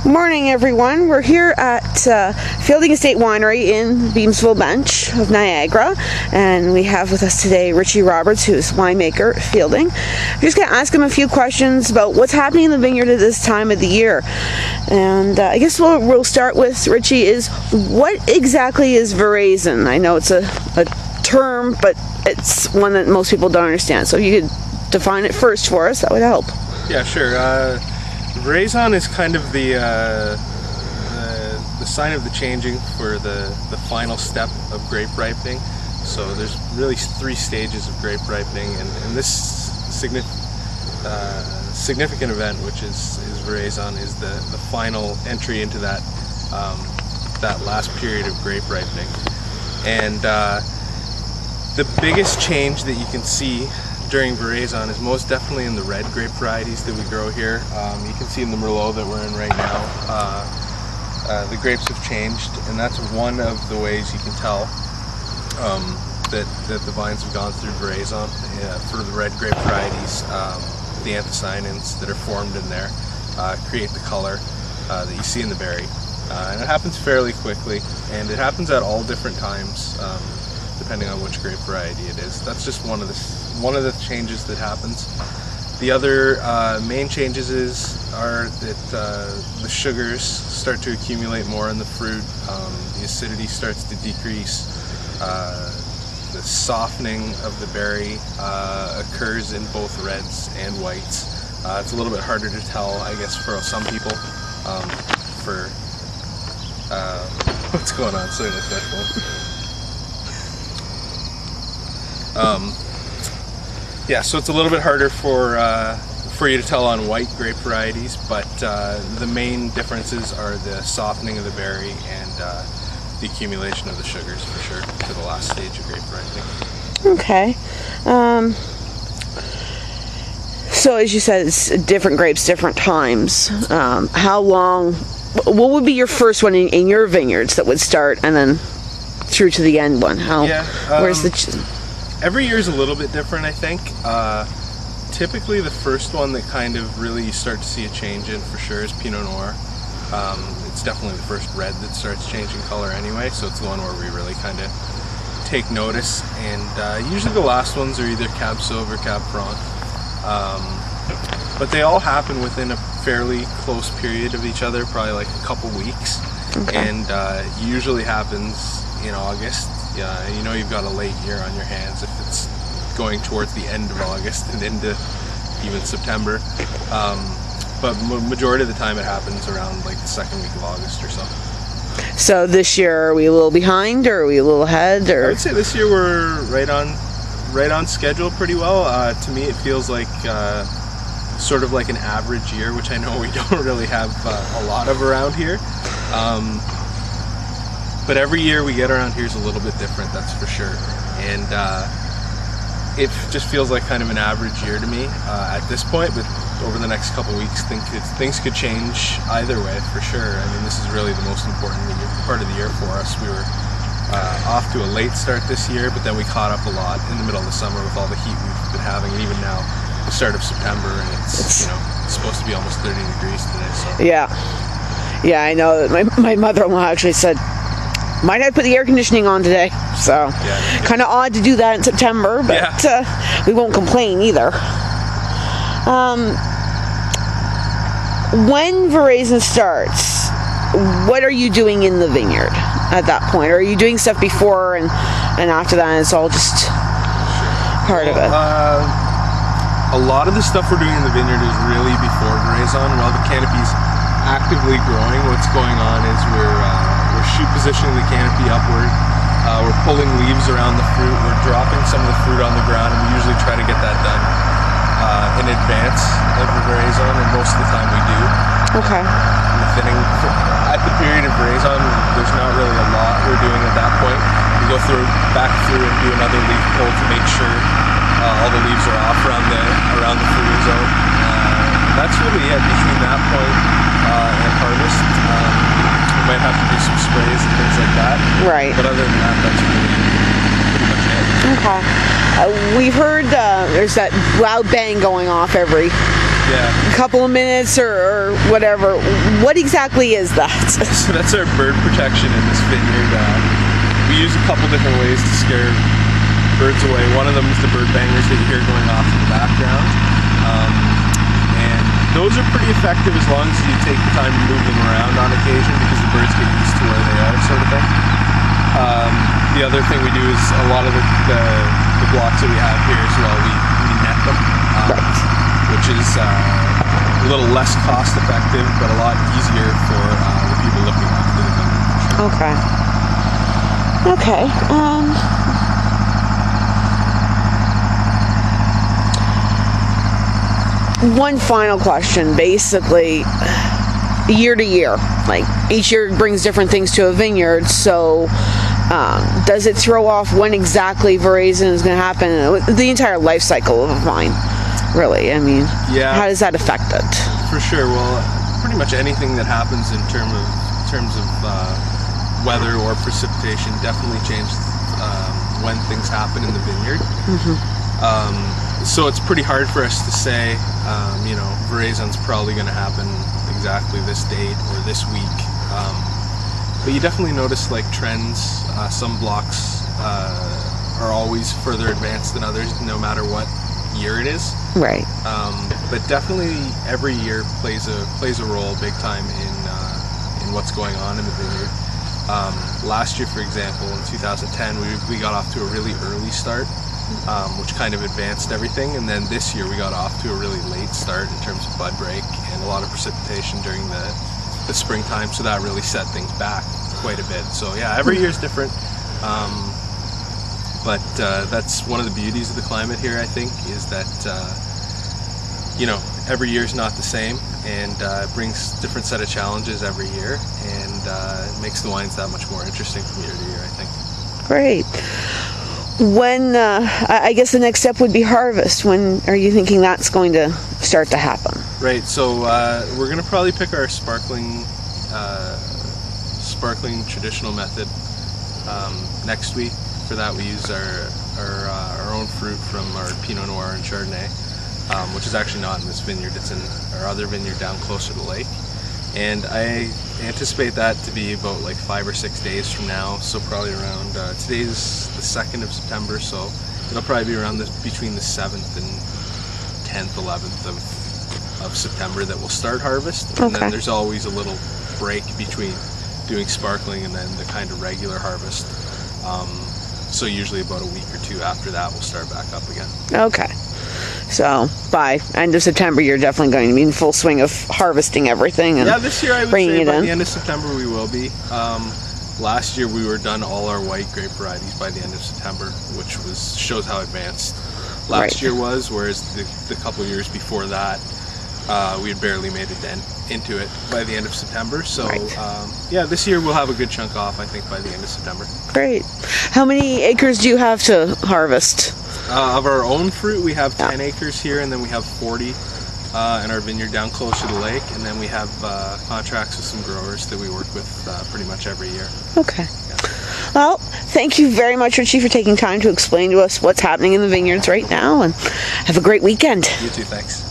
Morning, everyone. We're here at Fielding Estate Winery in Beamsville Bench of Niagara, and we have with us today Richie Roberts, who's winemaker at Fielding. I'm just going to ask him a few questions about what's happening in the vineyard at this time of the year. And I guess we'll start with, Richie, is what exactly is Veraison? I know it's a term, but it's one that most people don't understand. So if you could define it first for us, that would help. Yeah, sure. Veraison is kind of the sign of the changing for the final step of grape ripening. So there's really 3 stages of grape ripening, and this significant event, which is Veraison, is the final entry into that last period of grape ripening. And the biggest change that you can see during Veraison is most definitely in the red grape varieties that we grow here. You can see in the Merlot that we're in right now, the grapes have changed, and that's one of the ways you can tell that the vines have gone through Veraison. For the red grape varieties, the anthocyanins that are formed in there create the color that you see in the berry. And it happens fairly quickly, and it happens at all different times, depending on which grape variety it is. That's just one of the changes that happens. The other main changes are that the sugars start to accumulate more in the fruit, the acidity starts to decrease, the softening of the berry occurs in both reds and whites. It's a little bit harder to tell, I guess, for some people. What's going on? Sorry, that's my phone. Yeah, so it's a little bit harder for you to tell on white grape varieties, but the main differences are the softening of the berry and the accumulation of the sugars, for sure, to the last stage of grape ripening. Okay. So as you said, it's different grapes, different times. How long? What would be your first one in your vineyards that would start and then through to the end one? Where's the? Every year is a little bit different, I think. Typically the first one that kind of really you start to see a change in, for sure, is Pinot Noir. It's definitely the first red that starts changing color anyway, so it's the one where we really kind of take notice. And usually the last ones are either Cab Sauv or Cab Franc. But they all happen within a fairly close period of each other, probably like a couple weeks. Okay. And usually happens in August. Yeah, you know you've got a late year on your hands if it's going towards the end of August and into even September. But majority of the time it happens around like the second week of August or so. So this year, are we a little behind or are we a little ahead? Or? I would say this year we're right on schedule pretty well. To me it feels like sort of like an average year, which I know we don't really have a lot of around here. But every year we get around here is a little bit different, that's for sure. And it just feels like kind of an average year to me at this point, but over the next couple weeks things could change either way, for sure. I mean, this is really the most important part of the year for us. We were off to a late start this year, but then we caught up a lot in the middle of the summer with all the heat we've been having, and even now, the start of September, and it's supposed to be almost 30 degrees today. So. Yeah, I know that my mother-in-law actually said, might have to put the air conditioning on today, so kind of odd to do that in September, but we won't complain either. When Veraison starts, what are you doing in the vineyard at that point? Or are you doing stuff before and after that, and it's all just part of it? A lot of the stuff we're doing in the vineyard is really before Veraison. While the canopy's actively growing, what's going on is we're shoot positioning the canopy upward. We're pulling leaves around the fruit. We're dropping some of the fruit on the ground, and we usually try to get that done in advance of the Veraison, and most of the time we do. Okay. The thinning at the period of Veraison, there's not really a lot we're doing at that point. We go back through and do another leaf pull to make sure all the leaves are off around the fruiting zone. That's really it between that point and harvest. We might have to do some sprays and things like that. Right. But other than that, that's really pretty much it. Okay. We've heard there's that loud bang going off every Yeah. a couple of minutes or whatever. What exactly is that? So that's our bird protection in this vineyard. We use a couple different ways to scare birds away. One of them is the bird bangers that you hear going off in the background. And those are pretty effective as long as you take the time to move them around on occasion, because the birds get used to where they are, sort of thing. The other thing we do is a lot of the blocks that we have here as well, we net them, which is a little less cost effective, but a lot easier for the people looking after the vineyard. Okay. Okay. One final question, basically, year to year, like each year brings different things to a vineyard, so does it throw off when exactly Veraison is going to happen? The entire life cycle of a vine, really. I mean, yeah. How does that affect it? For sure. Well, pretty much anything that happens in terms of weather or precipitation definitely changes when things happen in the vineyard. So it's pretty hard for us to say, Veraison's probably going to happen exactly this date or this week. But you definitely notice like trends. Some blocks are always further advanced than others, no matter what year it is. Right. But definitely every year plays a role big time in what's going on in the vineyard. Last year, for example, in 2010, we got off to a really early start, which kind of advanced everything. And then this year we got off to a really late start in terms of bud break and a lot of precipitation during the springtime, so that really set things back quite a bit. So yeah, every year is different, but that's one of the beauties of the climate here, I think, is that every year is not the same, and it brings a different set of challenges every year, and it makes the wines that much more interesting from year to year, I think. Great. When, I guess the next step would be harvest. When are you thinking that's going to start to happen? Right, so we're going to probably pick our sparkling traditional method next week. For that we use our own fruit from our Pinot Noir and Chardonnay, which is actually not in this vineyard, it's in our other vineyard down closer to the lake. And I anticipate that to be about like 5 or 6 days from now, so probably around, today's the 2nd of September, so it'll probably be around between the 7th and 10th, 11th of September that we'll start harvest. And then there's always a little break between doing sparkling and then the kind of regular harvest. So usually about a week or two after that we'll start back up again. Okay. So by end of September, you're definitely going to be in full swing of harvesting everything. And this year I would say by the end of September we will be. Last year we were done all our white grape varieties by the end of September, which shows how advanced last year was, whereas the couple years before that we had barely made a dent into it by the end of September. So this year we'll have a good chunk off, I think, by the end of September. Great. How many acres do you have to harvest? Of our own fruit, we have 10 acres here, and then we have 40 in our vineyard down closer to the lake, and then we have contracts with some growers that we work with pretty much every year. Okay. Yeah. Well, thank you very much, Richie, for taking time to explain to us what's happening in the vineyards right now, and have a great weekend. You too, thanks.